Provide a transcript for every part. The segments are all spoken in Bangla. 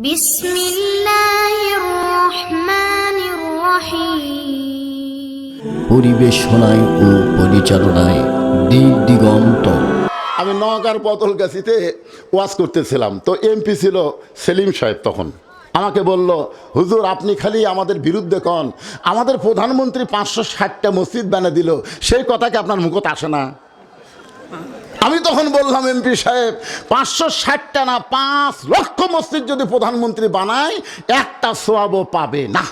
বিসমিল্লাহির রহমানির রহিম। পরিবেশনায় ও পরিচালনায় দিক দিগন্ত। আমি নওগাঁর বদলগাছিতে ওয়াজ করতেছিলাম, তো এমপি ছিল সেলিম সাহেব। তখন আমাকে বলল, হুজুর আপনি খালি আমাদের বিরুদ্ধে কন, আমাদের প্রধানমন্ত্রী 560টা মসজিদ বানিয়ে দিল, সেই কথাকে আপনার মুখত আসে না? আমি তখন বললাম, এমপি সাহেব 560টা না 5 লক্ষ মসজিদ যদি প্রধানমন্ত্রী বানায় একটা সোয়াবও পাবে না।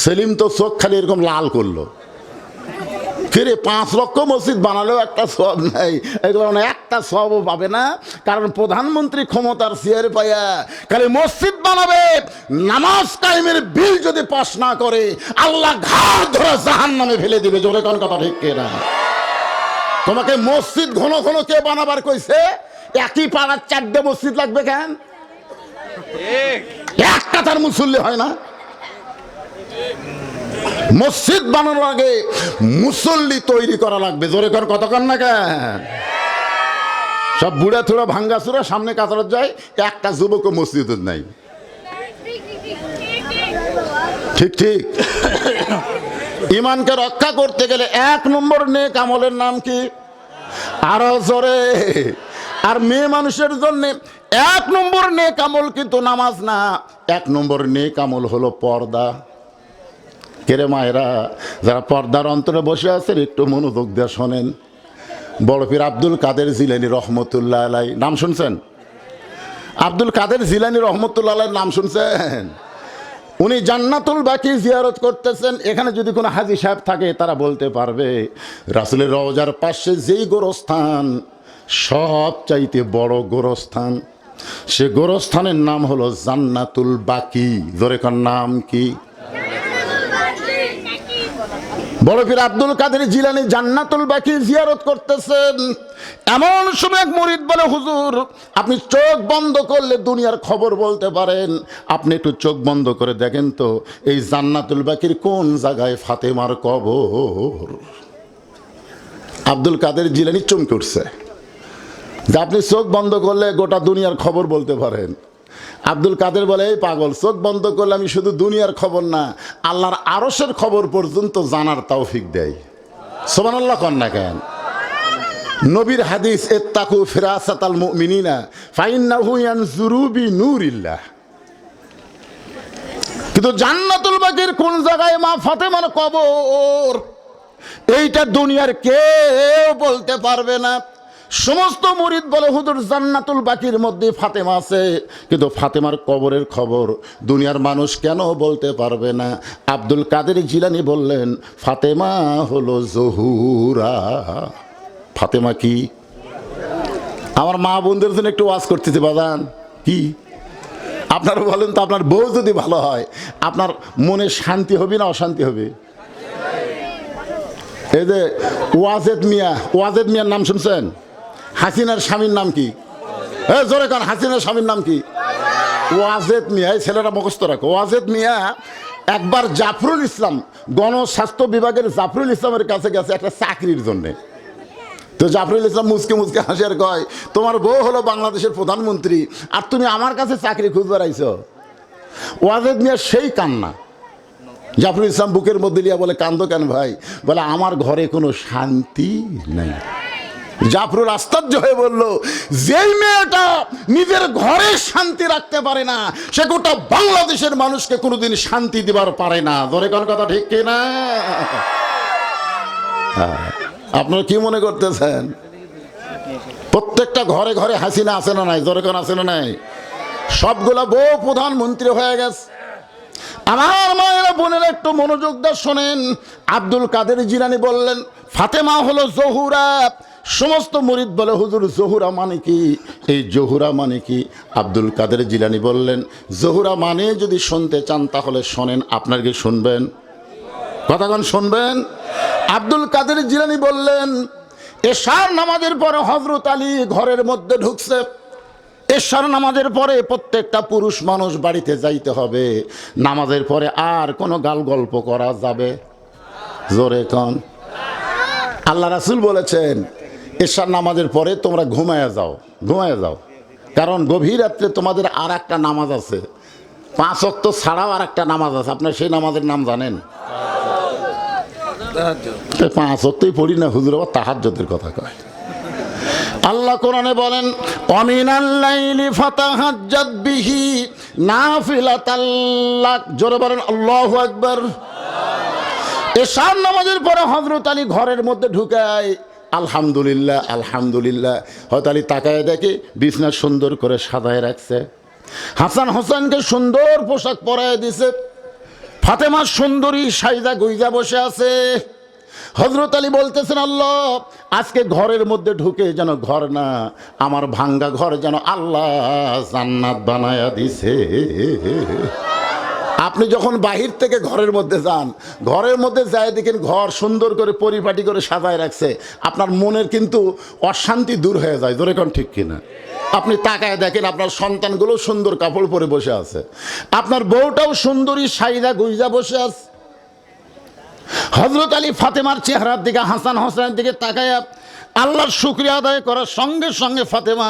সেলিম তো চোখ খালি এরকম লাল করলো, ফিরে 5 লক্ষ মসজিদ বানালেও একটা সওয়াব নাই, এগুলো একটা সওয়াবও পাবে না। কারণ প্রধানমন্ত্রী ক্ষমতার চেয়ারে পাইয়া খালি মসজিদ বানাবে, নামাজ কায়েমের বিল যদি পাস না করে আল্লাহ ঘাড় ধরে জাহান্নামে ফেলে দিবে। জোরে কোন কথা ঠিক কিনা? তোমাকে মসজিদ ঘন ঘন কে বানাবার কইছে? একই পাড়ার 4টে মসজিদ লাগবে কেন? একটা তার মুসল্লি হয় না? মসজিদ বানানোর আগে মুসল্লি তৈরি করা লাগবে। জোরে কর কথা কন না কেন? সব বুড়া থুড়া ভাঙ্গা চুরা সামনে কাতারত যায়, একটা যুবক মসজিদ নাই। ঠিক ঠিক। ইমানকে রক্ষা করতে গেলে 1 নম্বর নেক আমলের নাম কি? আরো জোরে। আর মেয়ে মানুষের জন্য 1 নম্বর নেক আমল কিন্তু নামাজ না, 1 নম্বর নেক আমল হলো পর্দা। কেরে মায়েরা যারা পর্দার অন্তরে বসে আছেন একটু মনোযোগ দিয়ে শোনেন। বড় পীর আব্দুল কাদের জিলানী রহমতুল্লাহ আলাই নাম শুনছেন? আব্দুল কাদের জিলানী রহমতুল্লাহ আলাই নাম শুনছেন? উনি জান্নাতুল বাকি জিয়ারত করতেছেন। এখানে যদি কোনো হাজী সাহেব থাকে তারা বলতে পারবে রাসূলের রওজার পাশে যেই গোরস্থান সব চাইতে বড় গোরস্থান, সে গোরস্থানের নাম হলো জান্নাতুল বাকি। জোরে কোন নাম কি? বড় পীর আব্দুল কাদের জিলানী জান্নাতুল বাকি জিয়ারত করতেছেন। এমন সময় এক মুরিদ বলে, হুজুর আপনি চোখ বন্ধ করলে দুনিয়ার খবর বলতে পারেন, আপনি একটু চোখ বন্ধ করে দেখেন তো এই জান্নাতুল বাকির কোন জায়গায় ফাতেমার কবর। আব্দুল কাদের জিলানী চমকে উঠছে যে আপনি চোখ বন্ধ করলে গোটা দুনিয়ার খবর বলতে পারেন। আব্দুল কাদের বলে, এই পাগল, চোখ বন্ধ করলে আমি শুধু দুনিয়ার খবর না আল্লাহর আরশের খবর পর্যন্ত জানার তৌফিক দেয়। সুবহানাল্লাহ কন না কেন? নবীর হাদিস, ইত্তাকু ফিরাসাতাল মুমিনিনা ফাইন্নাহু ইয়ানজুরু বিনূরিল্লাহ। কিন্তু জান্নাতুল বাকির কোন জায়গায় মা ফাতেমার কবর এইটা দুনিয়ার কেউ বলতে পারবে না। সমস্ত মুরিদ বলে, হুজুর জান্নাতুল বাকির মধ্যে ফাতেমা আছে, কিন্তু ফাতেমার কবরের খবর দুনিয়ার মানুষ কেন বলতে পারবে না? আব্দুল কাদের জিলানী বললেন, ফাতেমা হলো জহুরা। ফাতেমা কি? আমার মা বোনদের জন্য একটু ওয়াজ করতেছি বাজান। কি আপনারা বলেন তো, আপনার বউ যদি ভালো হয় আপনার মনে শান্তি হবে না অশান্তি হবে? এই যে ওয়াজেদ মিয়ার নাম শুনছেন? হাসিনার স্বামীর নাম কি? জোরে কান, হাসিনার স্বামীর নাম কি? ওয়াজেদ মিয়া। এই ছেলেরা মুখস্থ রাখো। ওয়াজেদ মিয়া একবার জাফরুল ইসলাম, গণস্বাস্থ্য বিভাগের জাফরুল ইসলামের কাছে গেছে একটা চাকরির জন্যে। তো জাফরুল ইসলাম মুসকে মুসকে হাসি আর কয়, তোমার বউ হলো বাংলাদেশের প্রধানমন্ত্রী আর তুমি আমার কাছে চাকরি খুঁজবার আইছো? ওয়াজেদ মিয়া সেই কান্না। জাফরুল ইসলাম বুকের মধ্যে লিয়া বলে, কান্দো কেন ভাই? বলে, আমার ঘরে কোনো শান্তি নেই। জাফরুল আশ্চর্য হয়ে বলল, যেই মেয়েটা নিজের ঘরে শান্তি রাখতে পারে না সে গোটা বাংলাদেশের মানুষকে কোনোদিন শান্তি দিবার পারে না। ধরে কোন কথা ঠিক কিনা? আপনারা কি মনে করতেছেন? প্রত্যেকটা ঘরে ঘরে হাসিনা আছে না নাই? জোরে কোন আছে না নাই? সবগুলা বউ প্রধানমন্ত্রী হয়ে গেছে। আমার মায়েরা বোনেরা একটু মনোযোগ দিয়ে শোনেন। আব্দুল কাদের জিলানী বললেন, ফাতেমা হলো জহুরা। সমস্ত মুরিদ বলে, হুজুর জহুরা মানে কি? এই জহুরা মানে কি? আব্দুল কাদের জিলানী বললেন, জহুরা মানে যদি শুনতে চান তাহলে শোনেন। আপনার কি শুনবেন? কথাক্ষণ শুনবেন। আব্দুল কাদের জিলানী বললেন, এশার নামাজের পরে হযরত আলী ঘরের মধ্যে ঢুকছে। এশার নামাজের পরে প্রত্যেকটা পুরুষ মানুষ বাড়িতে যাইতে হবে। নামাজের পরে আর কোনো গাল গল্প করা যাবে? জোরে কন। আল্লাহ রাসূল বলেছেন, এশার নামাজের পরে তোমরা ঘুমায়া যাও। কারণ গভীর রাত্রে তোমাদের আর একটা নামাজ আছে, 5 ওয়াক্ত ছাড়াও আর একটা নামাজ আছে। আপনার সেই নামাজের নাম জানেন? 5 ওয়াক্তই পড়ি না হুজুর, আবার তাহাজ্জুদের কথা কয়। আল্লাহ কোরআনে বলেন, অমিনাল লাইলি ফাতাহাজ্জাদ বিহি নাফিলাতাল লাক। জোরে বলেন আল্লাহু আকবার। এশার নামাজের পরে হযরত আলী ঘরের মধ্যে ঢুকায়, আলহামদুলিল্লাহ আলহামদুলিল্লাহ। হযরত আলী তাকায় দেখে বিছনা সুন্দর করে সাজায় রাখছে, হাসান হোসেনকে সুন্দর পোশাক পরায় দিছে, ফাতেমা সুন্দরী সাইজা গুইজা বসে আছে। হযরত আলী বলতেছেন, আল্লাহ আজকে ঘরের মধ্যে ঢুকে যেন ঘর না, আমার ভাঙ্গা ঘর যেন আল্লাহ জান্নাত বানায়া দিছে। আপনি যখন বাহির থেকে ঘরের মধ্যে যান, ঘরের মধ্যে যায় দেখেন ঘর সুন্দর করে পরিপাটি করে সাজায় রাখছে, আপনার মনের কিন্তু অশান্তি দূর হয়ে যায়। জোরে কোন ঠিক কিনা? আপনি তাকায় দেখেন আপনার সন্তানগুলো সুন্দর কাপড় পরে বসে আছে, আপনার বউটাও সুন্দরী সাইজা গুইজা বসে আছে। হযরত আলী ফাতেমার চেহারার দিকে, হাসান হোসেনের দিকে তাকায় আল্লাহর শুকরিয়া আদায় করার সঙ্গে সঙ্গে ফাতেমা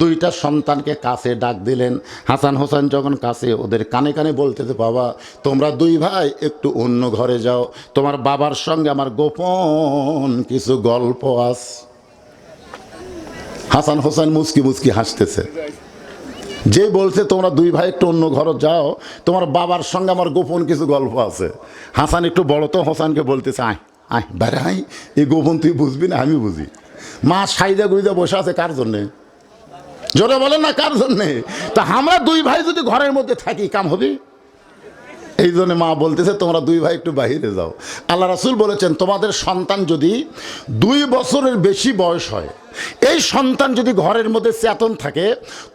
2টা সন্তানকে কাছে ডাক দিলেন। হাসান হোসেন যখন কাছে, ওদের কানে কানে বলতেছে, বাবা তোমরা 2 ভাই একটু অন্য ঘরে যাও, তোমার বাবার সঙ্গে আমার গোপন কিছু গল্প আছে। হাসান হোসেন মুচকি মুচকি হাসতেছে, যে বলছে তোমরা 2 ভাই একটু অন্য ঘরে যাও, তোমার বাবার সঙ্গে আমার গোপন কিছু গল্প আছে। হাসান একটু বড় তো, হোসেনকে বলতেছে, আয় আয় বাইরে আয়, এই গোপন তুই বুঝবি না, আমি বুঝি। মা সাইজা গুইজা বসে আছে কার জন্যে? জোরে বলেন না কার জন্যে? তা আমরা 2 ভাই যদি ঘরের মধ্যে থাকি কাম হবে? এই জন্য মা বলতেছে তোমরা 2 ভাই একটু বাইরে যাও। আল্লাহ রাসূল বলেছেন, তোমাদের সন্তান যদি 2 বছরের বেশি বয়স হয়, এই সন্তান যদি ঘরের মধ্যে চেতন থাকে,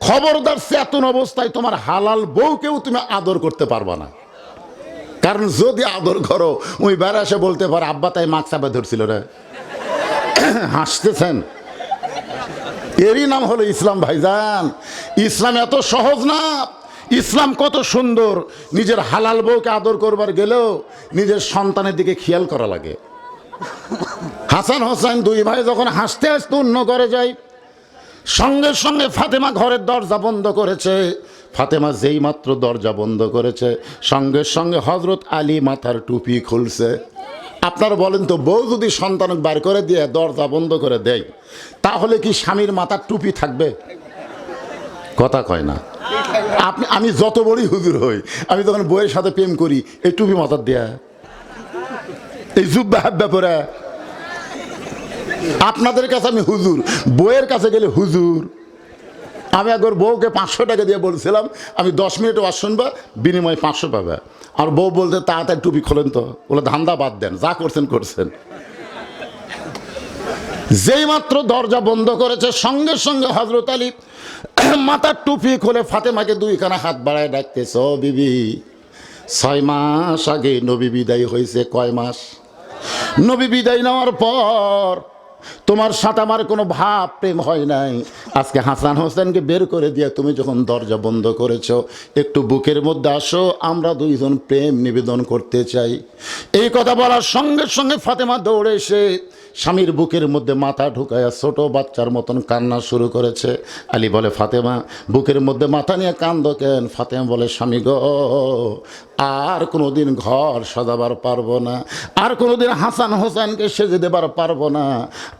খবরদার চেতন অবস্থায় তোমার হালাল বউকেও তুমি আদর করতে পারবা না। কারণ যদি আদর করো, ওই বেড়া এসে বলতে পারে, আব্বা তাই মাছ চাপা ধরছিল রে। হাসতেছেন, এরই নাম হলো ইসলাম। ভাইজান, ইসলাম এত সহজ না। ইসলাম কত সুন্দর। নিজের হালাল বউকে আদর করবার গেলেও নিজের সন্তানের দিকে খেয়াল করা লাগে। হাসান হোসেন 2 ভাই যখন হাসতে হাসতে অন্য ঘরে যায়, সঙ্গে সঙ্গে ফাতেমা ঘরের দরজা বন্ধ করেছে। ফাতেমা যেই মাত্র দরজা বন্ধ করেছে, সঙ্গে সঙ্গে হযরত আলী মাথার টুপি খুলছে। আপনারা বলেন তো, বউ যদি সন্তান বার করে দিয়ে দরজা বন্ধ করে দেয়, তাহলে কি স্বামীর মাথার টুপি থাকবে? কথা কয় না। আমি যত বড়ই হুজুর হই, আমি যখন বউয়ের সাথে প্রেম করি, এই টুপি মাথার দেয়া, এই জুব্বা হাব্বা পরে। আপনাদের কাছে আমি হুজুর, বউয়ের কাছে গেলে হুজুর। আমি একবার বউকে 500 টাকা দিয়ে বলছিলাম, আমি 10 মিনিট ওয়াজ শুনবা, বিনিময়ে 500 পাবে। আর বউ বলতে, তাড়াতাড়ি টুপি খোলেন তো। বলে, ধান্দা বাদ দেন, যা করছেন করছেন। যেই মাত্র দরজা বন্ধ করেছে, সঙ্গে সঙ্গে হযরত আলী মাথার টুপি খুলে ফাতেমাকে 2 খানা হাত বাড়ায় ডাকতেছ, বিবি 6 মাস আগে নবী বিদায় হয়েছে। কয় মাস? নবী বিদায় নেওয়ার পর তোমার সাথে আমার কোনো ভাব প্রেম হয় নাই। আজকে হাসান হোসেনকে বের করে দিয়ে তুমি যখন দরজা বন্ধ করেছো, একটু বুকের মধ্যে আসো, আমরা 2 জন প্রেম নিবেদন করতে চাই। এই কথা বলার সঙ্গে সঙ্গে ফাতেমা দৌড়ে এসে স্বামীর বুকের মধ্যে মাথা ঢুকায়া ছোট বাচ্চার মতন কান্না শুরু করেছে। আলী বলে, ফাতেমা বুকের মধ্যে মাথা নিয়ে কান্দো কেন? ফাতেমা বলে, স্বামী গো, আর কোনোদিন ঘর সাজাবার পারবো না, আর কোনোদিন হাসান হোসেনকে সেজে দেবার পারবো না,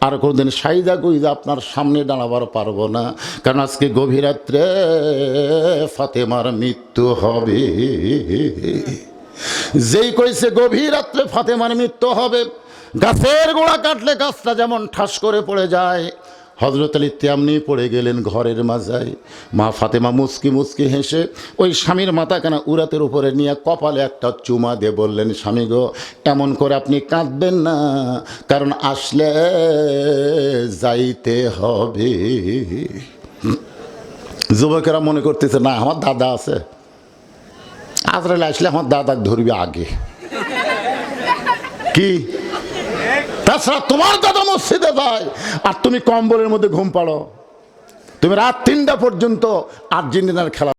আর কোনোদিন সাইজা গুইজা আপনার সামনে দাঁড়াবার পারবো না। কারণ আজকে গভীর রাত্রে ফাতেমার মৃত্যু হবে। যেই কইছে গভীর রাত্রে ফাতেমার মৃত্যু হবে, গাছের গোড়া কাটলে গাছটা যেমন ঠাস করে পড়ে যায়, হযরত আলী তেমনি পড়ে গেলেন ঘরের মাঝায়। মা ফাতেমা মুচকি মুচকি হেসে ওই স্বামীর মাথাখানা উরাতের উপরে নিয়ে কপালে একটা চুমা দিয়ে বললেন, স্বামী গো, এমন করে আপনি কাঁদবেন না, কারণ আসলে যাইতে হবে। যুবকেরা মনে করতেছে, না আমার দাদা আছে, আজরাইল আসলে আমার দাদাকে ধরবে আগে। কি তাছাড়া তোমার দাদা মসজিদে যায় আর তুমি কম্বলের মধ্যে ঘুম পাড়ো, তুমি রাত 3টা পর্যন্ত আর্জেন্টিনার খেলা